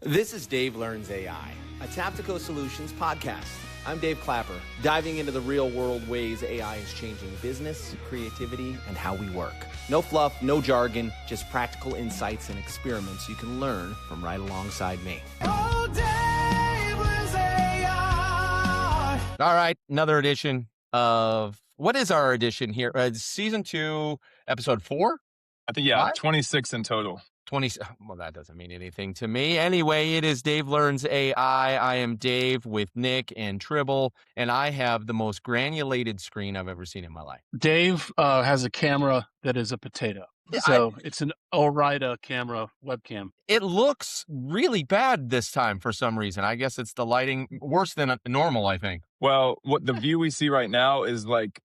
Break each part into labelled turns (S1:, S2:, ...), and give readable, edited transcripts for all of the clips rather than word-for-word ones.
S1: This is Dave Learns AI, a Taptico Solutions podcast. I'm Dave Clapper, diving into the real-world ways AI is changing business, creativity, and how we work. No fluff, no jargon, just practical insights and experiments you can learn from right alongside me.
S2: Oh, Dave Learns AI.
S3: All right, another edition of, what is our edition here? Season 2, episode 4?
S4: I think, yeah,
S3: Five?
S4: 26 in total.
S3: 20. Well, that doesn't mean anything to me. Anyway, it is Dave Learns AI. I am Dave with Nick and Tribble, and I have the most granulated screen I've ever seen in my life.
S5: Dave has a camera that is a potato. So it's an Orida camera webcam.
S3: It looks really bad this time for some reason. I guess it's the lighting, worse than normal, I think.
S4: Well, what the view we see right now is like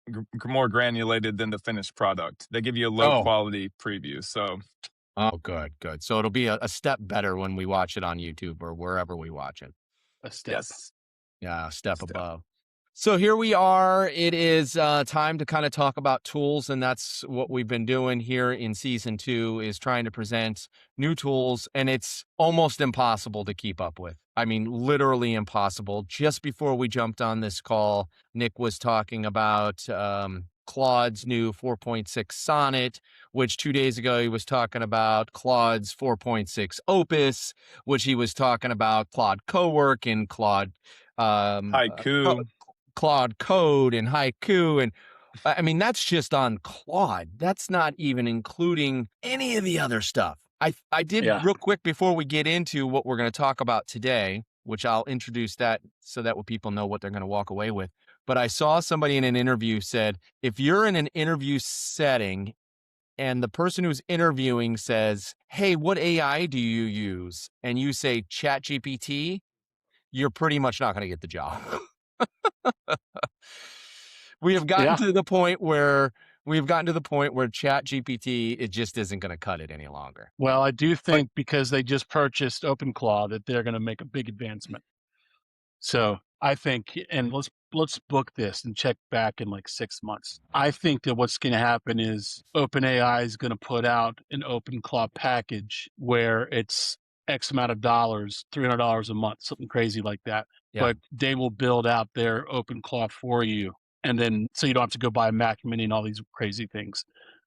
S4: more granulated than the finished product. They give you a low quality preview. So,
S3: oh, good. So it'll be a step better when we watch it on YouTube or wherever we watch it.
S5: A step.
S4: yes.
S3: Yeah, a step above. So here we are. It is time to kind of talk about tools, and that's what we've been doing here in season 2, is trying to present new tools, and it's almost impossible to keep up with. I mean, literally impossible. Just before we jumped on this call, Nick was talking about Claude's new 4.6 Sonnet, which 2 days ago he was talking about Claude's 4.6 Opus, which he was talking about Claude Cowork and Claude
S4: Haiku.
S3: Claude Code and Haiku. And I mean, that's just on Claude. That's not even including any of the other stuff. I did real quick before we get into what we're going to talk about today, which I'll introduce that so that people know what they're going to walk away with. But I saw somebody in an interview said, if you're in an interview setting and the person who's interviewing says, hey, what AI do you use? And you say ChatGPT, you're pretty much not going to get the job. We have gotten to the point where ChatGPT, it just isn't going to cut it any longer.
S5: Well, I do think because they just purchased OpenClaw that they're going to make a big advancement. So I think, and let's book this and check back in like 6 months. I think that what's going to happen is OpenAI is going to put out an OpenClaw package where it's X amount of dollars, $300 a month, something crazy like that. Yeah. But they will build out their OpenClaw for you. And then, so you don't have to go buy a Mac Mini and all these crazy things.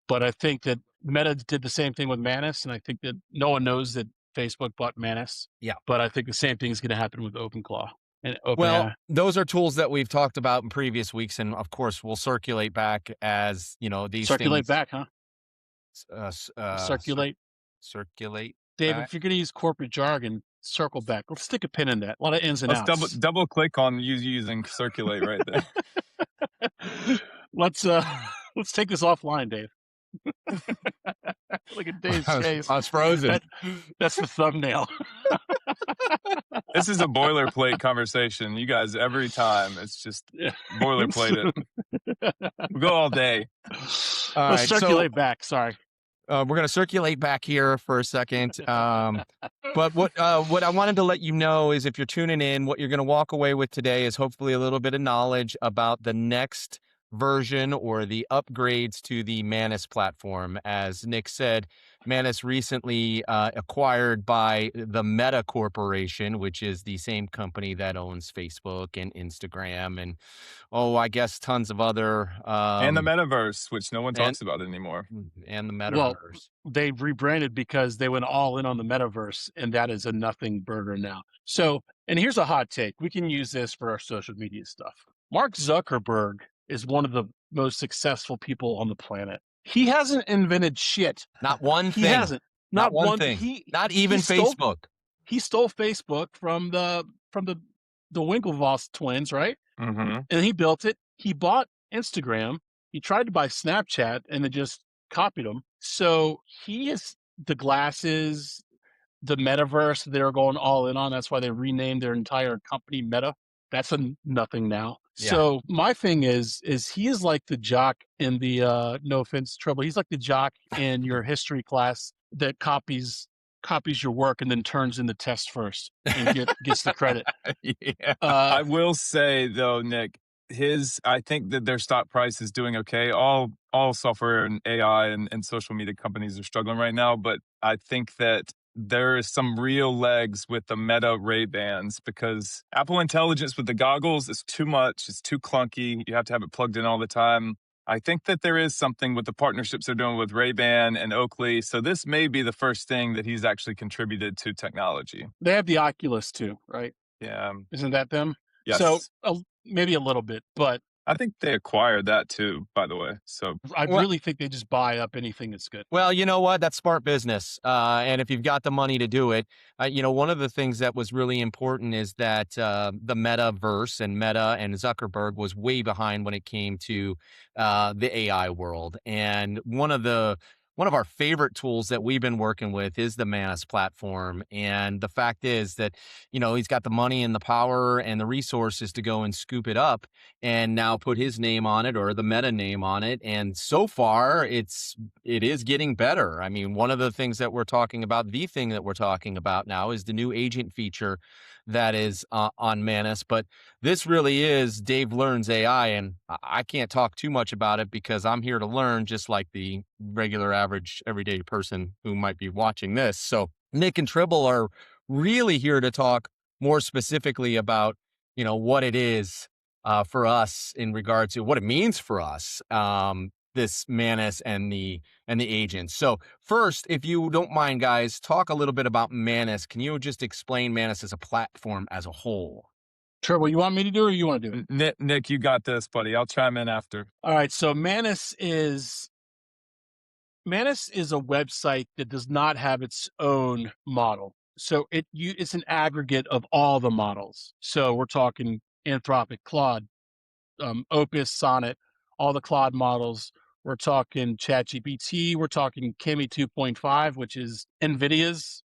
S5: But I think that Meta did the same thing with Manus. And I think that no one knows that Facebook bought Manus. Yeah. But I think the same thing is going to happen with OpenClaw.
S3: Well, those are tools that we've talked about in previous weeks. And of course, we'll circulate back as, these
S5: circulate
S3: things.
S5: Back, huh? Circulate.
S3: Circulate.
S5: Dave, if you're going to use corporate jargon, circle back. Let's stick a pin in that. A lot of ins and outs.
S4: Double click on you using circulate right there.
S5: Let's take this offline, Dave. Look at Dave's face.
S3: I was frozen.
S5: That's the thumbnail.
S4: This is a boilerplate conversation. You guys, every time, it's just boilerplate it. We'll go all day.
S5: Let's circulate back. Sorry.
S3: We're going to circulate back here for a second. But what I wanted to let you know is if you're tuning in, what you're going to walk away with today is hopefully a little bit of knowledge about the next version or the upgrades to the Manus platform. As Nick said, Manus recently acquired by the Meta Corporation, which is the same company that owns Facebook and Instagram and, I guess tons of other...
S4: and the metaverse, which no one talks about anymore.
S3: And the metaverse.
S5: Well, they've rebranded because they went all in on the metaverse, and that is a nothing burger now. So, and here's a hot take. We can use this for our social media stuff. Mark Zuckerberg is one of the most successful people on the planet. He hasn't invented shit.
S3: Not one thing.
S5: He hasn't. Not one
S3: thing. Not even Facebook.
S5: He stole Facebook from the Winklevoss twins, right?
S4: Mm-hmm.
S5: And he built it. He bought Instagram. He tried to buy Snapchat, and it just copied him. So he is the glasses, the metaverse. They're going all in on. That's why they renamed their entire company Meta. That's a nothing now. Yeah. So my thing is he is like the jock in the no offense, Trouble. He's like the jock in your history class that copies your work and then turns in the test first and gets the credit.
S4: Yeah. I will say though, Nick, I think that their stock price is doing okay. All software and AI and social media companies are struggling right now, but I think that there is some real legs with the Meta Ray-Bans, because Apple Intelligence with the goggles is too much. It's too clunky. You have to have it plugged in all the time. I think that there is something with the partnerships they're doing with Ray-Ban and Oakley. So this may be the first thing that he's actually contributed to technology.
S5: They have the Oculus too, right?
S4: Yeah.
S5: Isn't that them?
S4: Yes.
S5: So maybe a little bit, but
S4: I think they acquired that too, by the way. So
S5: I really think they just buy up anything that's good.
S3: Well, you know what? That's smart business. And if you've got the money to do it, one of the things that was really important is that the metaverse and Meta and Zuckerberg was way behind when it came to the AI world. And one of our favorite tools that we've been working with is the Manus platform. And the fact is that, he's got the money and the power and the resources to go and scoop it up and now put his name on it or the Meta name on it. And so far, it is getting better. I mean, one of the things that we're talking about, the thing that we're talking about now is the new agent feature that is on Manus. But this really is Dave Learns AI, and I can't talk too much about it because I'm here to learn, just like the regular, average, everyday person who might be watching this. So Nick and Tribble are really here to talk more specifically about, what it is for us in regards to what it means for us. This Manus and the agents. So first, if you don't mind, guys, talk a little bit about Manus. Can you just explain Manus as a platform as a whole?
S5: Trevor, you want me to do it or you want to do
S4: it? Nick, you got this, buddy. I'll chime in after.
S5: All right. So Manus is a website that does not have its own model. So it's an aggregate of all the models. So we're talking Anthropic, Claude, Opus, Sonnet, all the Claude models. We're talking ChatGPT. We're talking Kimi 2.5, which is NVIDIA's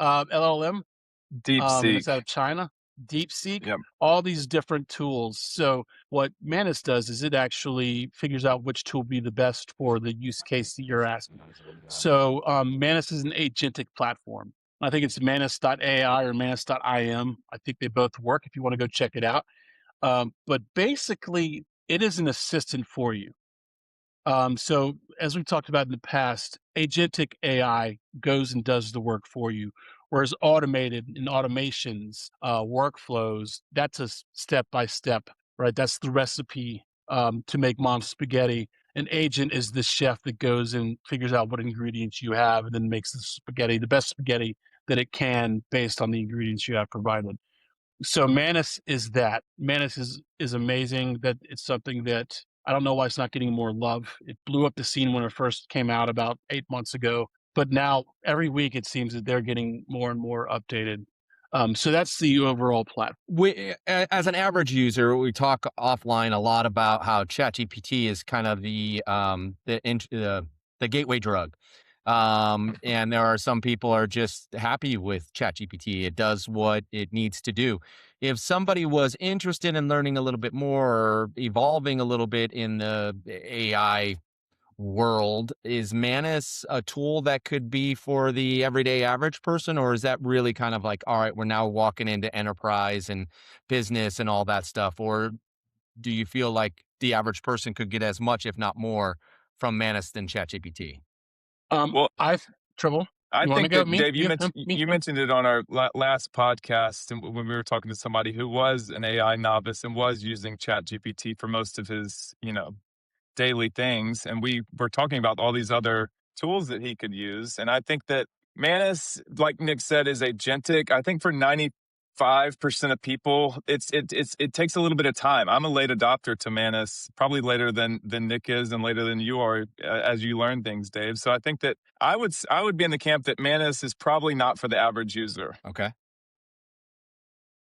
S5: LLM.
S4: DeepSeek.
S5: It's out of China. DeepSeek.
S4: Yep.
S5: All these different tools. So what Manus does is it actually figures out which tool will be the best for the use case that you're asking. So Manus is an agentic platform. I think it's manus.ai or manus.im. I think they both work if you want to go check it out. But basically, it is an assistant for you. So as we've talked about in the past, agentic AI goes and does the work for you, whereas automated and automations, workflows, that's a step-by-step, right? That's the recipe to make mom's spaghetti. An agent is the chef that goes and figures out what ingredients you have and then makes the spaghetti, the best spaghetti that it can based on the ingredients you have provided. So Manus is that. Manus is amazing. That it's something that I don't know why it's not getting more love. It blew up the scene when it first came out about 8 months ago, but now every week it seems that they're getting more and more updated. So that's the overall platform.
S3: As an average user, we talk offline a lot about how ChatGPT is kind of the gateway drug. And there are some people are just happy with ChatGPT. It does what it needs to do. If somebody was interested in learning a little bit more or evolving a little bit in the AI world, is Manus a tool that could be for the everyday average person? Or is that really kind of like, all right, we're now walking into enterprise and business and all that stuff? Or do you feel like the average person could get as much, if not more, from Manus than ChatGPT?
S4: Well,
S5: Tribble.
S4: I think that, Dave, you
S5: Me?
S4: mentioned it on our last podcast when we were talking to somebody who was an AI novice and was using ChatGPT for most of his, daily things. And we were talking about all these other tools that he could use. And I think that Manus, like Nick said, is agentic. I think for 95% of people, it takes a little bit of time. I'm a late adopter to Manus, probably later than Nick is and later than you are as you learn things, Dave. So I think that I would be in the camp that Manus is probably not for the average user.
S3: Okay.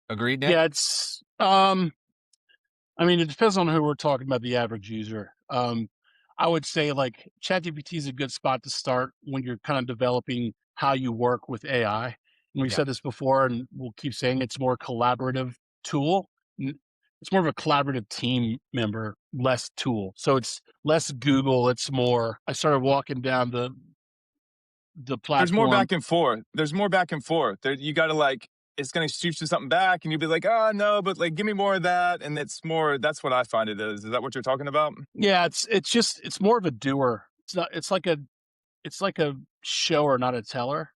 S3: Agreed, Nick?
S5: Yeah, it's it depends on who we're talking about, the average user. I would say like ChatGPT is a good spot to start when you're kind of developing how you work with AI. And we've said this before, and we'll keep saying it's more collaborative tool. It's more of a collaborative team member, less tool. So it's less Google. It's more. I started walking down the platform.
S4: There's more back and forth. You got to it's going to shoot you something back and you'll be like, oh no, but give me more of that. And that's what I find it is. Is that what you're talking about?
S5: Yeah, it's more of a doer. It's like a shower, not a teller.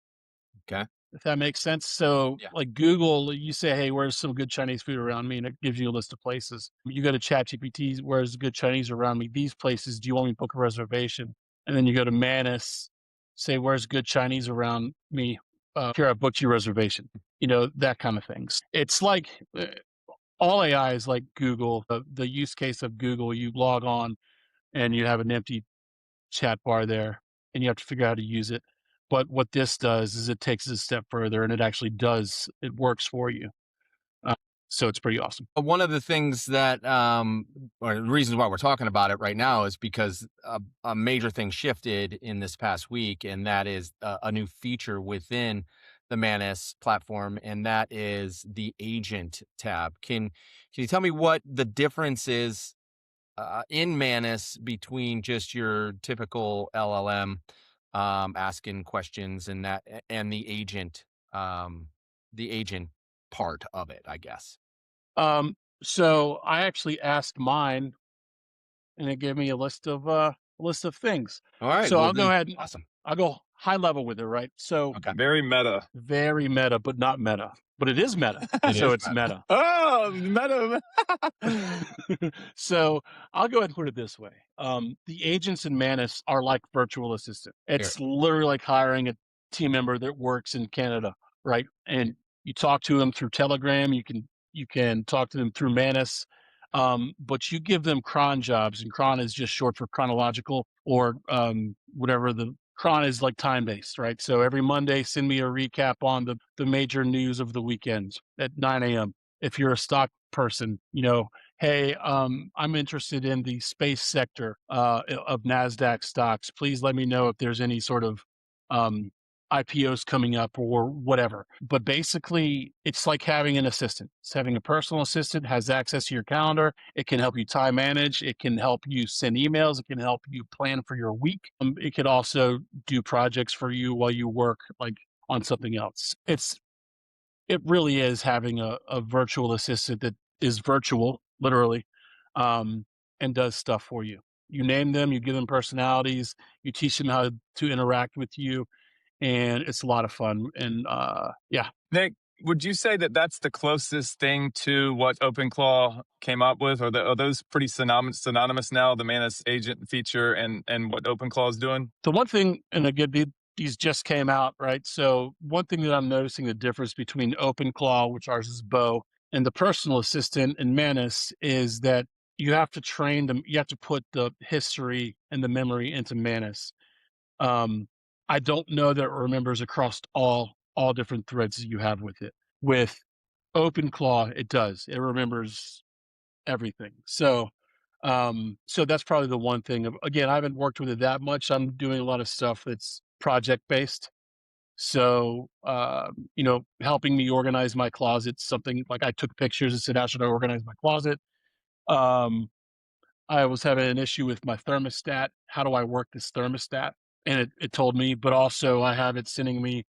S3: Okay.
S5: if that makes sense. So,
S3: Yeah.
S5: like Google, you say, "Hey, where's some good Chinese food around me?" And it gives you a list of places. You go to ChatGPT, "Where's good Chinese around me? These places. Do you want me to book a reservation?" And then you go to Manus, say, "Where's good Chinese around me? Here, I booked you a reservation." That kind of things. It's like all AI is like Google. The use case of Google, you log on and you have an empty chat bar there, and you have to figure out how to use it. But what this does is it takes it a step further, and it works for you. Uh, so it's pretty awesome.
S3: One of the things that, or the reasons why we're talking about it right now is because a major thing shifted in this past week, and that is a new feature within the Manus platform, and that is the agent tab. Can you tell me what the difference is in Manus between just your typical LLM asking questions and the agent part of it, I guess.
S5: So I actually asked mine, and it gave me a list of things.
S3: All right.
S5: So
S3: Well,
S5: I'll go
S3: then,
S5: ahead.
S3: awesome.
S5: I'll go high level with it, right? So
S3: Okay.
S4: Very meta.
S5: very meta, but not meta. But it is meta.
S3: It
S5: So
S3: is
S5: it's
S3: meta.
S5: meta.
S4: Oh, meta.
S5: So I'll go ahead and put it this way. The agents in Manus are like virtual assistant.
S3: Here.
S5: It's literally like hiring a team member that works in Canada, right? And you talk to them through Telegram. You can talk to them through Manus, but you give them cron jobs, and cron is just short for chronological, or whatever. The cron is like time based, right? So every Monday, send me a recap on the major news of the weekend at 9 a.m. If you're a stock person, hey, I'm interested in the space sector of NASDAQ stocks. Please let me know if there's any sort of IPOs coming up or whatever. But basically, it's like having an assistant. It's having a personal assistant, has access to your calendar. It can help you time manage. It can help you send emails. It can help you plan for your week. It could also do projects for you while you work, like on something else. It really is having a virtual assistant that is virtual, literally, and does stuff for you. You name them, you give them personalities, you teach them how to interact with you, and it's a lot of fun. And yeah,
S4: Nick, would you say that that's the closest thing to what OpenClaw came up with? Are those pretty synonymous now, the Manus agent feature and what OpenClaw is doing?
S5: the one thing, and again, these just came out, right? So one thing that I'm noticing the difference between OpenClaw, which ours is Bo, and the personal assistant in Manus is that you have to train them. You have to put the history and the memory into Manus. Um, I don't know that it remembers across all different threads that you have with it. With OpenClaw, it does. It remembers everything. So that's probably the one thing. Again, I haven't worked with it that much. I'm doing a lot of stuff that's project based. So helping me organize my closet, something like I took pictures and said, how should I organize my closet? Um, I was having an issue with my thermostat. How do I work this thermostat? And it told me, but also I have it sending me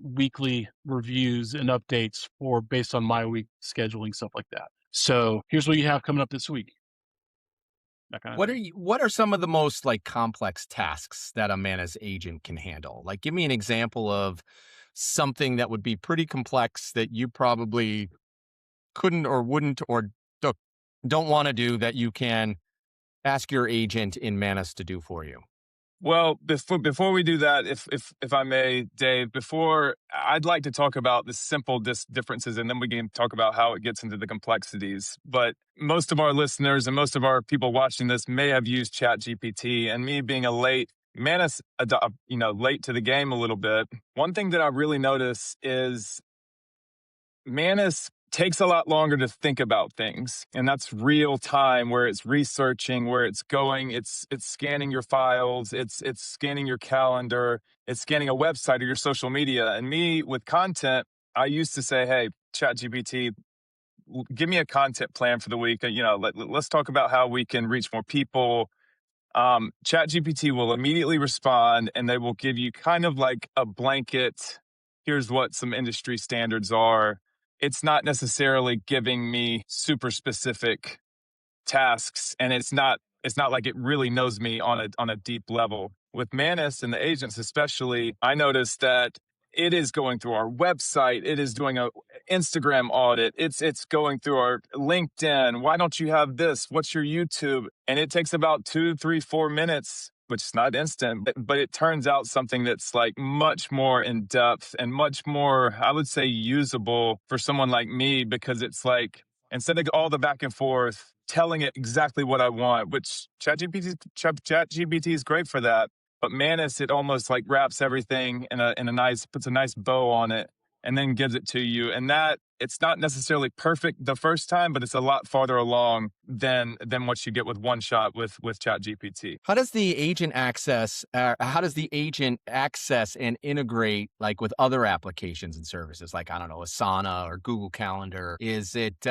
S5: weekly reviews and updates for based on my week scheduling, stuff like that. So here's what you have coming up this week. That kind of thing.
S3: What are some of the most like complex tasks that a Manus agent can handle? Like, give me an example of something that would be pretty complex that you probably couldn't or wouldn't or don't want to do that you can ask your agent in Manus to do for you.
S4: Well, before we do that, if I may, Dave, before I'd like to talk about the simple differences, and then we can talk about how it gets into the complexities. But most of our listeners and most of our people watching this may have used ChatGPT, and me being a late Manus, late to the game a little bit. One thing that I really notice is Manus takes a lot longer to think about things, and that's real time where it's researching, where it's going, it's scanning your files, it's scanning your calendar, it's scanning a website or your social media. And me with content, I used to say, hey, ChatGPT, give me a content plan for the week. Let's talk about how we can reach more people. ChatGPT will immediately respond, and they will give you kind of like a blanket, here's what some industry standards are. It's not necessarily giving me super specific tasks, and it's not like it really knows me on a deep level. With Manus and the agents especially, I noticed that it is going through our website. It is doing a Instagram audit. It's going through our LinkedIn. Why don't you have this? What's your YouTube? And it takes about 2, 3, 4 minutes, which is not instant, but it turns out something that's like much more in depth and much more, I would say, usable for someone like me, because it's like, instead of all the back and forth, telling it exactly what I want, which ChatGPT is great for that. But Manus, it almost like wraps everything in a nice, puts a nice bow on it, and then gives it to you. And that, it's not necessarily perfect the first time, but it's a lot farther along than what you get with one shot with ChatGPT.
S3: How does the agent access and integrate like with other applications and services, like, I don't know, Asana or Google Calendar? Is it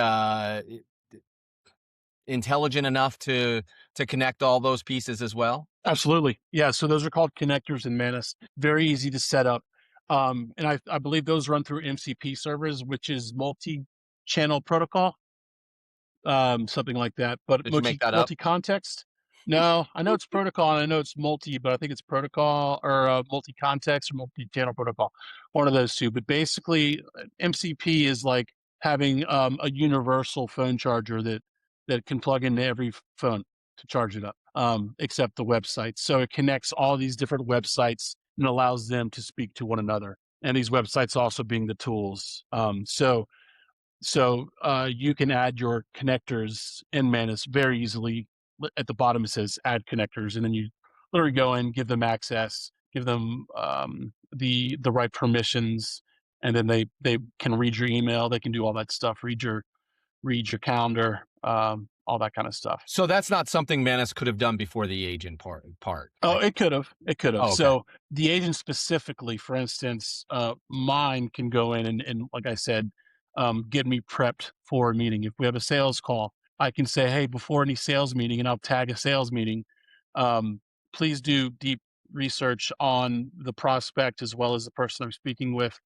S3: intelligent enough to connect all those pieces as well?
S5: Absolutely. Yeah. So those are called connectors in Manus. Very easy to set up. And I believe those run through MCP servers, which is multi-channel protocol, something like that. But
S3: Did you make that up?
S5: multi-context. No, I know it's protocol and I know it's multi, but I think it's protocol or multi-context or multi-channel protocol, one of those two. But basically, MCP is like having a universal phone charger that can plug into every phone to charge it up, except the websites. So it connects all these different websites and allows them to speak to one another. And these websites also being the tools. So you can add your connectors in Manus very easily. At the bottom, it says add connectors, and then you literally go in, give them access, give them the right permissions, and then they can read your email. They can do all that stuff, read your calendar, all that kind of stuff.
S3: So that's not something Manus could have done before the agent part.
S5: Oh, it could have. It could have.
S3: Oh, okay.
S5: So the agent specifically, for instance, mine can go in and like I said, get me prepped for a meeting. If we have a sales call, I can say, hey, before any sales meeting, and I'll tag a sales meeting, please do deep research on the prospect as well as the person I'm speaking with.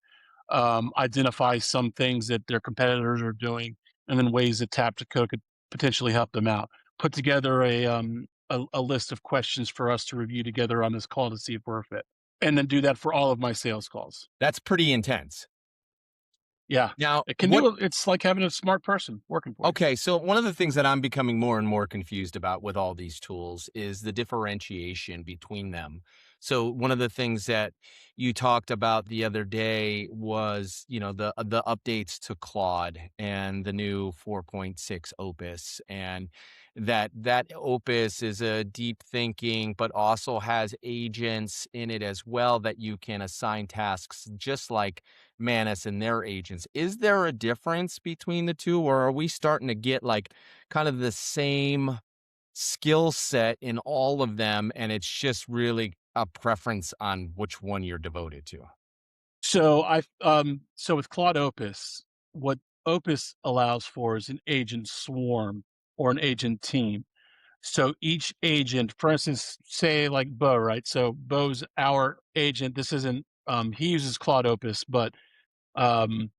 S5: Identify some things that their competitors are doing, and then ways that Taptico could potentially help them out. Put together a list of questions for us to review together on this call to see if we're a fit, and then do that for all of my sales calls.
S3: That's pretty intense.
S5: Yeah.
S3: Now,
S5: It can it's like having a smart person working for you.
S3: okay, so one of the things that I'm becoming more and more confused about with all these tools is the differentiation between them. So one of the things that you talked about the other day was, the updates to Claude and the new 4.6 Opus, and that Opus is a deep thinking, but also has agents in it as well that you can assign tasks, just like Manus and their agents. Is there a difference between the two, or are we starting to get like kind of the same skill set in all of them, and it's just really a preference on which one you're devoted to?
S5: So so with Claude Opus, what Opus allows for is an agent swarm or an agent team. So each agent, for instance, say like Bo, right? So Bo's our agent. This isn't he uses Claude Opus, um,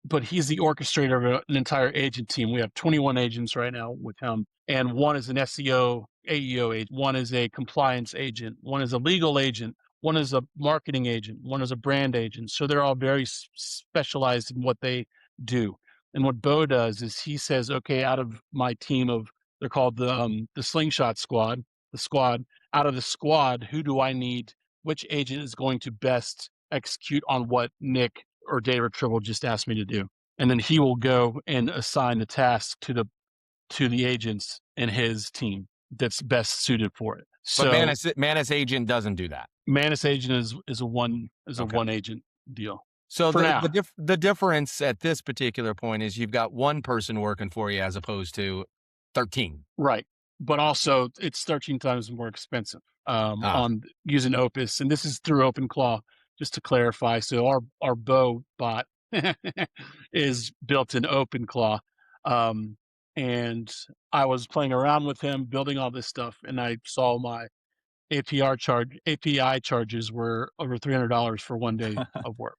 S5: but he's the orchestrator of an entire agent team. We have 21 agents right now with him, and one is an SEO, AEO agent, one is a compliance agent, one is a legal agent, one is a marketing agent, one is a brand agent. So they're all very specialized in what they do. And what Bo does is he says, okay, out of my team of, they're called the slingshot squad, the squad, out of the squad, who do I need? Which agent is going to best execute on what Nick or Dave or Tribble just asked me to do? And then he will go and assign the task to the agents in his team that's best suited for it. So
S3: But Manus agent doesn't do that.
S5: Manus agent is a one agent deal.
S3: So
S5: For now.
S3: the difference at this particular point is you've got one person working for you as opposed to 13.
S5: Right. But also it's 13 times more expensive on using Opus. And this is through OpenClaw, just to clarify. So our Bo bot is built in OpenClaw. And I was playing around with him, building all this stuff, and I saw my API charges were over $300 for 1 day of work.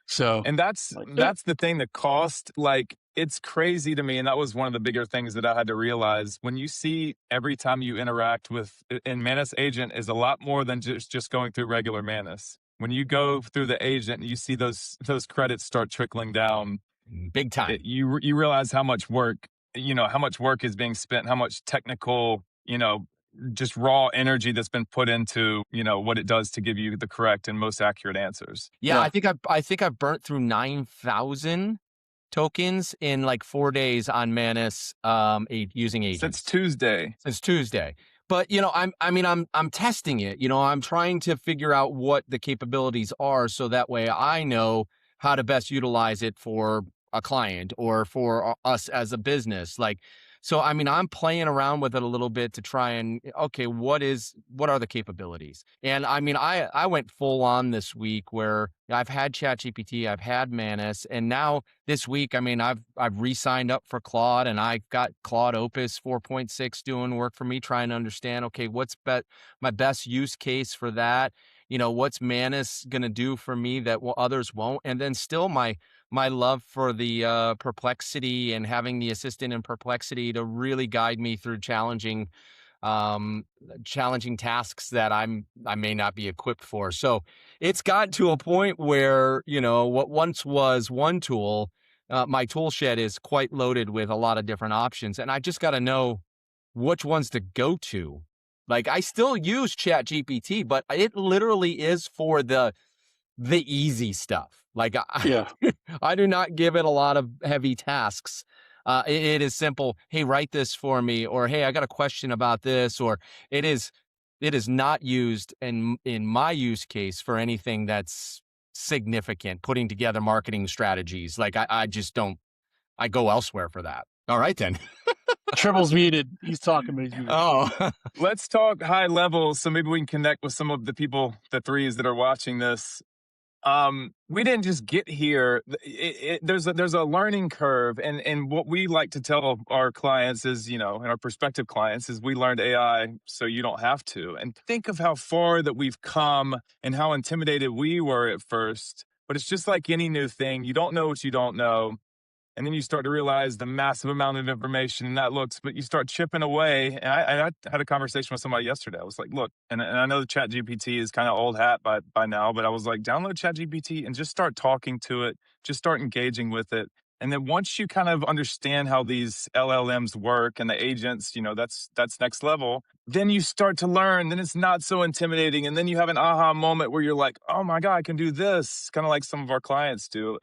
S5: So,
S4: and that's the thing, the cost, like, it's crazy to me. And that was one of the bigger things that I had to realize. When you see every time you interact with, and Manus agent is a lot more than just going through regular Manus. when you go through the agent and you see those credits start trickling down,
S3: Big time.
S4: you realize how much work, how much work is being spent, how much technical, just raw energy that's been put into, what it does to give you the correct and most accurate answers.
S3: Yeah, I think I've burnt through 9,000 tokens in like 4 days on Manus using agents. Since Tuesday. But I'm testing it. I'm trying to figure out what the capabilities are so that way I know how to best utilize it for a client or for us as a business. So I'm playing around with it a little bit to try and okay, what are the capabilities? And I went full on this week where I've had ChatGPT, I've had Manus, and now this week, I've re-signed up for Claude, and I got Claude Opus 4.6 doing work for me, trying to understand, okay, what's my best use case for that? What's Manus going to do for me that others won't? And then still my love for the Perplexity and having the assistant in Perplexity to really guide me through challenging tasks that I may not be equipped for. So it's gotten to a point where, what once was one tool, my tool shed is quite loaded with a lot of different options. And I just got to know which ones to go to. Like I still use ChatGPT, but it literally is for the easy stuff. Like I do not give it a lot of heavy tasks. It is simple. Hey, write this for me, or hey, I got a question about this, or it is not used in my use case for anything that's significant. Putting together marketing strategies, like I just don't. I go elsewhere for that. All right then.
S5: Tribble's muted. He's talking, but he's muted.
S3: Oh,
S4: Let's talk high level, so maybe we can connect with some of the people, the threes that are watching this. We didn't just get here. There's a learning curve, and what we like to tell our clients is, and our prospective clients is, we learned AI so you don't have to. And think of how far that we've come and how intimidated we were at first. But it's just like any new thing. You don't know what you don't know. And then you start to realize the massive amount of information and that looks, but you start chipping away. And I had a conversation with somebody yesterday. I was like, look, and I know the ChatGPT is kind of old hat by now, but I was like, download ChatGPT and just start talking to it, just start engaging with it. And then once you kind of understand how these LLMs work and the agents, that's next level, then you start to learn, then it's not so intimidating. And then you have an aha moment where you're like, oh my God, I can do this, kind of like some of our clients do.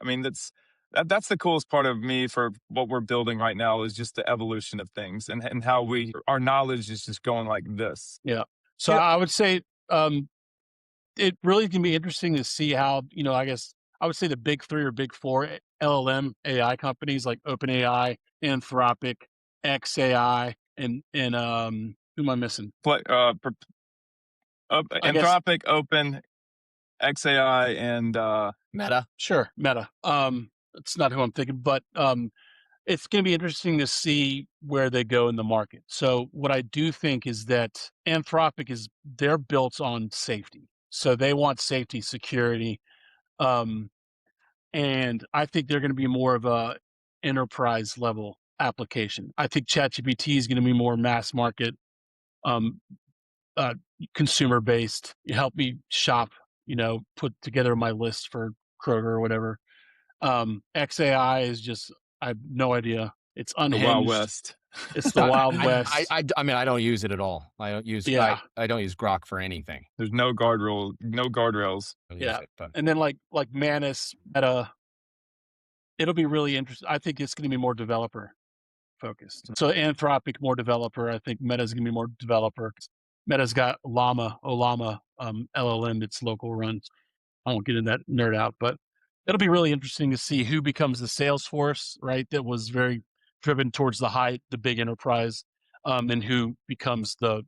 S4: That's the coolest part of me for what we're building right now, is just the evolution of things and how our knowledge is just going like this.
S5: Yeah. So I would say it really can be interesting to see how, I guess I would say the big three or big four LLM AI companies like OpenAI, Anthropic, XAI, and who am I missing?
S4: Anthropic, Open, XAI, and
S3: Meta.
S5: Sure, Meta. It's not who I'm thinking, but it's going to be interesting to see where they go in the market. So what I do think is that Anthropic they're built on safety. So they want safety, security. And I think they're going to be more of a enterprise level application. I think ChatGPT is going to be more mass market, consumer based. You help me shop, put together my list for Kroger or whatever. XAI is just, I have no idea. It's unhinged.
S4: the Wild West.
S5: It's the Wild West.
S3: I don't use it at all. I don't use I don't use Grok for anything.
S4: There's no guardrails.
S5: Yeah. And then like Manus, Meta, it'll be really interesting. I think it's going to be more developer focused. So Anthropic, more developer. I think Meta's going to be more developer. Meta's got Olama LLM, its local runs. I won't get in that nerd out, but it'll be really interesting to see who becomes the sales force, right? That was very driven towards the big enterprise, and who becomes the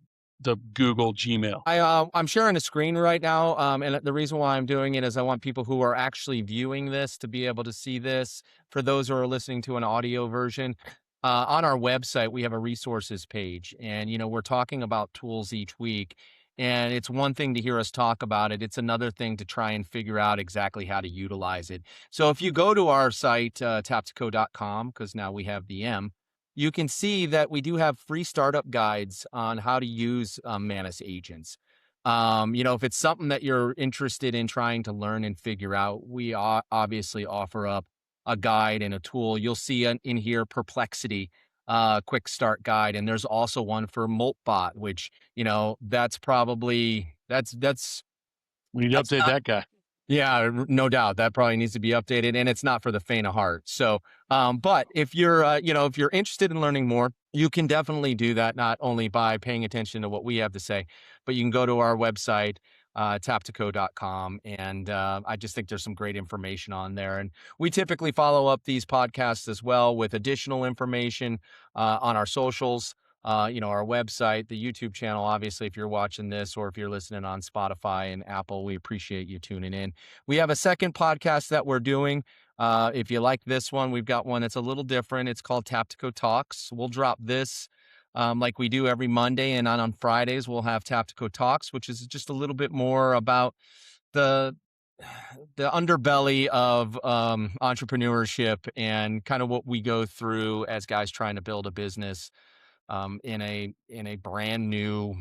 S5: Google Gmail.
S3: I'm sharing a screen right now, and the reason why I'm doing it is I want people who are actually viewing this to be able to see this. For those who are listening to an audio version, on our website we have a resources page, and we're talking about tools each week. And it's one thing to hear us talk about it. It's another thing to try and figure out exactly how to utilize it. So if you go to our site, taptico.com, because now we have the M, you can see that we do have free startup guides on how to use Manus agents. If it's something that you're interested in trying to learn and figure out, we obviously offer up a guide and a tool. You'll see in here Perplexity, quick start guide, and there's also one for Moltbot, which that's probably
S5: We need to
S3: that's
S5: update
S3: not.
S5: that guy.
S3: Yeah, no doubt that probably needs to be updated, and it's not for the faint of heart. So, but if you're, if you're interested in learning more, you can definitely do that not only by paying attention to what we have to say, but you can go to our website, taptico.com, and I just think there's some great information on there. And we typically follow up these podcasts as well with additional information on our socials. Our website, the YouTube channel, obviously, if you're watching this or if you're listening on Spotify and Apple, we appreciate you tuning in. We have a second podcast that we're doing. If you like this one, we've got one that's a little different. It's called Taptico Talks. We'll drop this like we do every Monday, and on Fridays, we'll have Taptico Talks, which is just a little bit more about the underbelly of entrepreneurship and kind of what we go through as guys trying to build a business in a brand new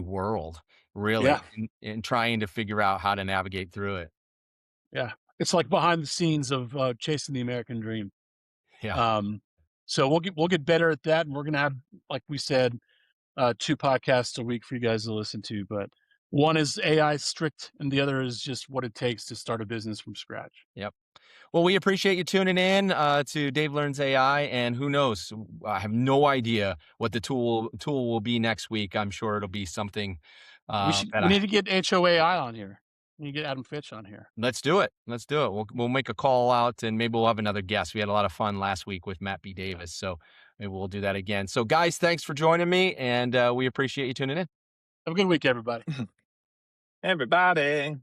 S3: world, really,
S5: Yeah.
S3: and trying to figure out how to navigate through it.
S5: Yeah. It's like behind the scenes of chasing the American dream.
S3: Yeah.
S5: So we'll get better at that, and we're gonna have, like we said, 2 podcasts a week for you guys to listen to. But one is AI strict, and the other is just what it takes to start a business from scratch.
S3: Yep. Well, we appreciate you tuning in to Dave Learns AI, and who knows? I have no idea what the tool will be next week. I'm sure it'll be something
S5: We need to get HOAI on here. We need to get Adam Fitch on here.
S3: Let's do it. Let's do it. We'll make a call out, and maybe we'll have another guest. We had a lot of fun last week with Matt B. Davis, so maybe we'll do that again. So, guys, thanks for joining me, and we appreciate you tuning in.
S5: Have a good week, everybody.
S4: Everybody.